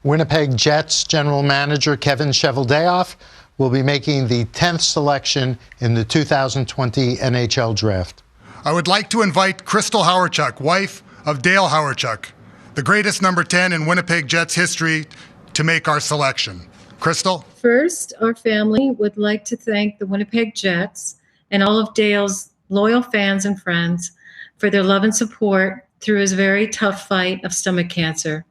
Winnipeg Jets general manager Kevin Cheveldayoff will be making the 10th selection in the 2020 NHL Draft. I would like to invite Crystal Hawerchuk, wife of Dale Hawerchuk, the greatest number 10 in Winnipeg Jets history, to make our selection. Crystal? First, our family would like to thank the Winnipeg Jets and all of Dale's loyal fans and friends for their love and support through his very tough fight of stomach cancer.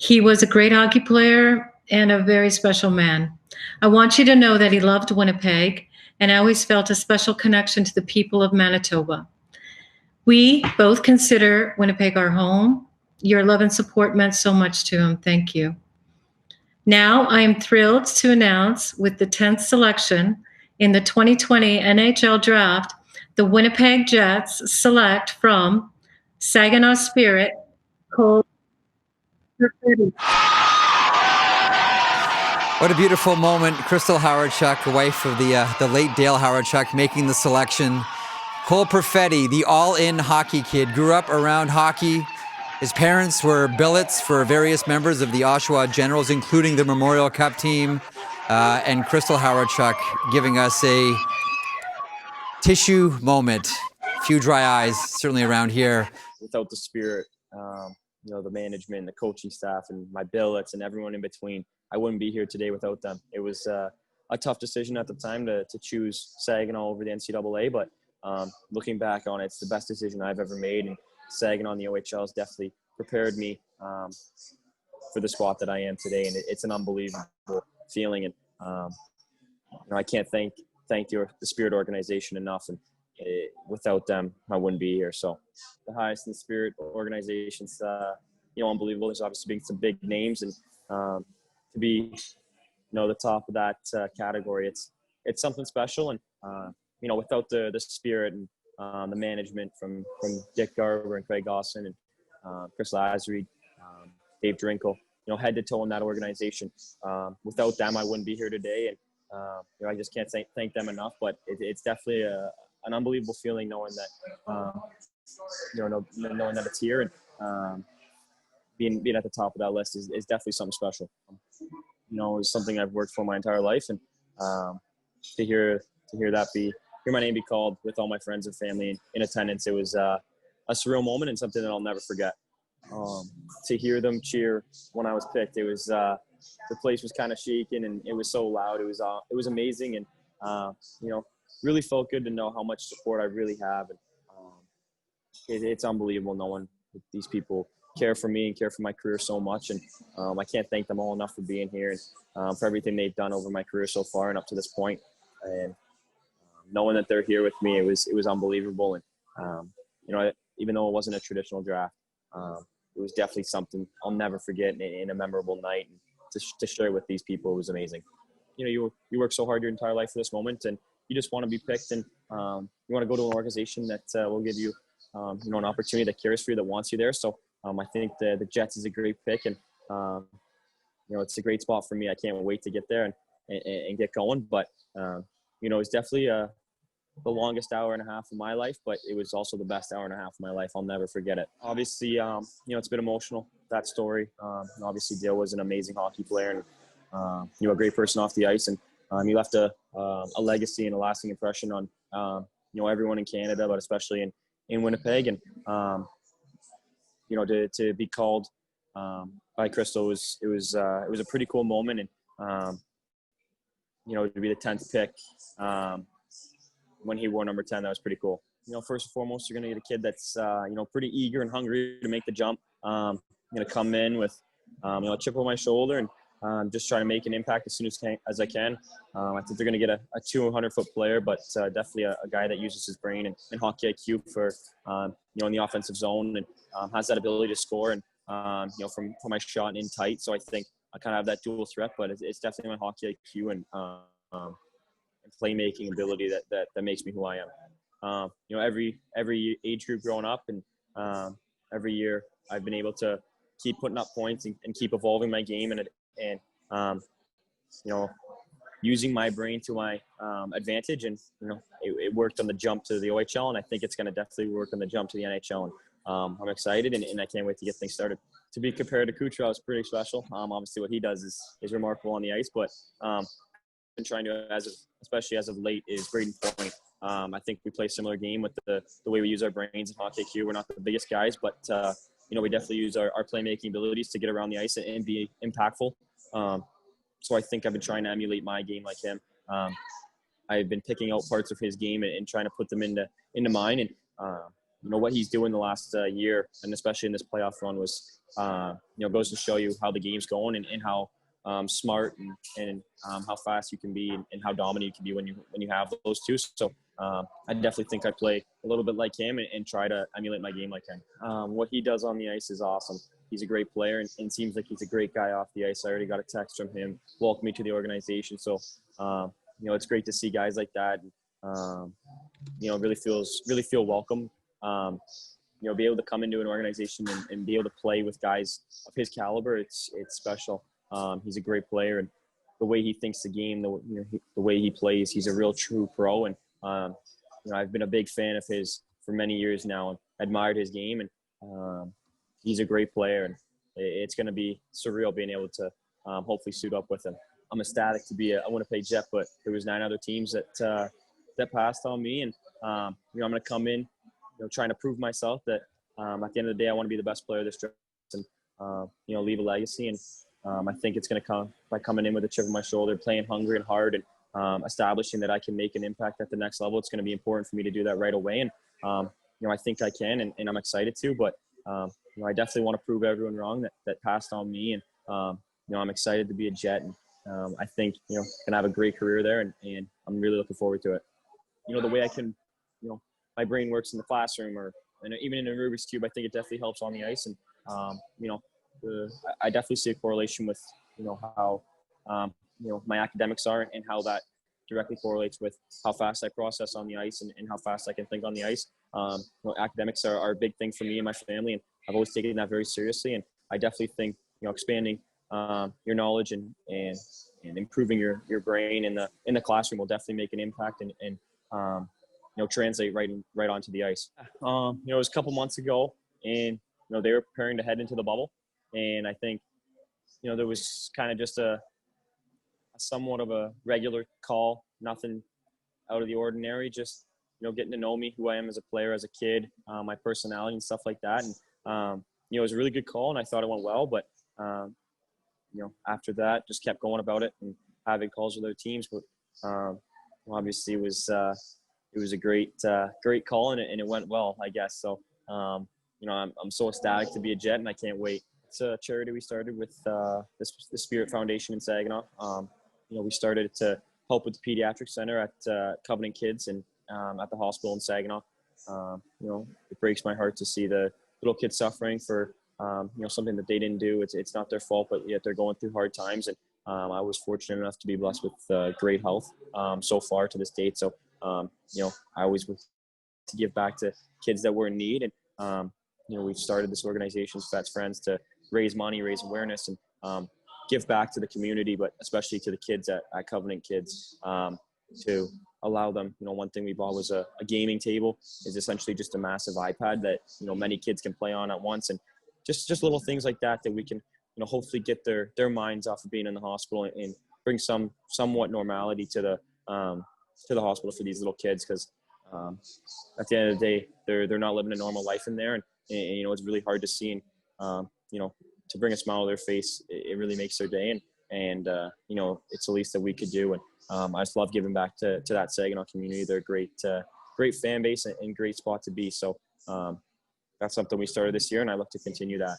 He was a great hockey player and a very special man. I want you to know that he loved Winnipeg and always felt a special connection to the people of Manitoba. We both consider Winnipeg our home. Your love and support meant so much to him. Thank you. Now I am thrilled to announce with the 10th selection in the 2020 NHL Draft, the Winnipeg Jets select from Saginaw Spirit, Cole Perfetti. What a beautiful moment. Crystal Hawerchuk, the wife of the late Dale Hawerchuk, making the selection. Cole Perfetti, the all-in hockey kid, grew up around hockey. His parents were billets for various members of the Oshawa Generals, including the Memorial Cup team, and Crystal Hawerchuk giving us a tissue moment. Few dry eyes, certainly around here. Without the Spirit, the management, the coaching staff, and my billets, and everyone in between, I wouldn't be here today without them. It was a tough decision at the time to choose Saginaw over the NCAA, but looking back on it, it's the best decision I've ever made. And Saginaw in the OHL has definitely prepared me for the spot that I am today, and it's an unbelievable feeling. And I can't thank the Spirit organization enough, and without them, I wouldn't be here. So the highest in the Spirit organizations, unbelievable. There's obviously been some big names, and to be, the top of that category, it's something special. And without the Spirit and the management from Dick Garber and Craig Gosselin and Chris Lazary, Dave Drinkle, head to toe in that organization. Without them, I wouldn't be here today. And I just can't thank them enough. But it's definitely an unbelievable feeling knowing that, knowing that it's here, and being at the top of that list is definitely something special. It's something I've worked for my entire life, and to hear my name be called with all my friends and family in attendance, it was a surreal moment and something that I'll never forget. To hear them cheer when I was picked, it was the place was kind of shaking, and it was so loud. It was amazing, and really felt good to know how much support I really have. And it's unbelievable knowing that these people care for me and care for my career so much. And I can't thank them all enough for being here and for everything they've done over my career so far and up to this point. And knowing that they're here with me, it was unbelievable. And even though it wasn't a traditional draft, it was definitely something I'll never forget in a memorable night. And to share with these people, it was amazing. You work so hard your entire life for this moment, and you just want to be picked, and you want to go to an organization that will give you an opportunity, that cares for you, that wants you there. So I think the Jets is a great pick, and it's a great spot for me. I can't wait to get there and get going. But it's definitely the longest hour and a half of my life, but it was also the best hour and a half of my life. I'll never forget it. Obviously, it's been emotional, that story. Obviously, Dale was an amazing hockey player, and a great person off the ice, and he left a legacy and a lasting impression on everyone in Canada, but especially in Winnipeg. And to be called by Crystal it was a pretty cool moment. And to be the 10th pick when he wore number 10, that was pretty cool. First and foremost, you're going to get a kid that's pretty eager and hungry to make the jump. I'm going to come in with a chip on my shoulder and just try to make an impact as soon as I can. I think they're going to get a 200-foot player, but definitely a guy that uses his brain and hockey IQ for in the offensive zone, and has that ability to score and from my shot and in tight. So I think I kind of have that dual threat, but it's definitely my hockey IQ and playmaking ability that makes me who I am. Every age group growing up, and every year I've been able to keep putting up points and keep evolving my game and using my brain to my advantage. And it worked on the jump to the OHL, and I think it's going to definitely work on the jump to the NHL. And I'm excited, and I can't wait to get things started. to be compared to Kucherov is pretty special. Obviously, what he does is remarkable on the ice, but been trying to, especially as of late, is Braden Point. I think we play a similar game with the way we use our brains in hockey IQ. We're not the biggest guys, but we definitely use our playmaking abilities to get around the ice and be impactful. So I think I've been trying to emulate my game like him. I've been picking out parts of his game and trying to put them into mine. And what he's doing the last year, and especially in this playoff run, was goes to show you how the game's going and how smart and how fast you can be and how dominant you can be when you have those two. So I definitely think I play a little bit like him and try to emulate my game like him. What he does on the ice is awesome. He's a great player and seems like he's a great guy off the ice. I already got a text from him, welcome me to the organization. So it's great to see guys like that. Really feel welcome. Be able to come into an organization and be able to play with guys of his caliber, it's special. He's a great player, and the way he thinks the game, the way he plays, he's a real true pro. And I've been a big fan of his for many years now and admired his game. And he's a great player, and it's going to be surreal being able to hopefully suit up with him. I'm ecstatic to be a Winnipeg Jet, but there was 9 other teams that passed on me, and I'm going to come in, trying to prove myself that at the end of the day, I want to be the best player of this draft and leave a legacy. And I think it's going to come by coming in with a chip on my shoulder, playing hungry and hard, and establishing that I can make an impact at the next level. It's going to be important for me to do that right away, and I think I can, and I'm excited to. But I definitely want to prove everyone wrong that passed on me, and I'm excited to be a Jet, and I think going to have a great career there, and I'm really looking forward to it. The way I can, my brain works in the classroom or even in a Rubik's Cube, I think it definitely helps on the ice. And, I definitely see a correlation with, how, my academics are and how that directly correlates with how fast I process on the ice and how fast I can think on the ice. Academics are a big thing for me and my family, and I've always taken that very seriously. And I definitely think, expanding your knowledge and improving your brain in the classroom will definitely make an impact and translate right onto the ice. It was a couple months ago, and they were preparing to head into the bubble, and I think there was kind of just a somewhat of a regular call, nothing out of the ordinary, just getting to know me, who I am as a player, as a kid, my personality and stuff like that. And it was a really good call, and I thought it went well, but after that, just kept going about it and having calls with other teams. But obviously, it was a great call, and it went well, I guess. So, I'm so ecstatic to be a Jet, and I can't wait. It's a charity we started with the Spirit Foundation in Saginaw. We started to help with the pediatric center at Covenant Kids and at the hospital in Saginaw. It breaks my heart to see the little kids suffering for something that they didn't do. It's not their fault, but yet they're going through hard times. And I was fortunate enough to be blessed with great health so far to this date. So I always want to give back to kids that were in need. And we've started this organization, Vets Friends, to raise money, raise awareness, and give back to the community, but especially to the kids at Covenant Kids, to allow them. One thing we bought was a gaming table. Is essentially just a massive iPad that many kids can play on at once, and just little things like that we can hopefully get their minds off of being in the hospital and bring somewhat normality to the hospital for these little kids, because at the end of the day they're not living a normal life in there, and it's really hard to see, and to bring a smile to their face, it really makes their day, and it's the least that we could do. And I just love giving back to that Saginaw community. They're a great fan base and great spot to be. So that's something we started this year, and I look to continue that.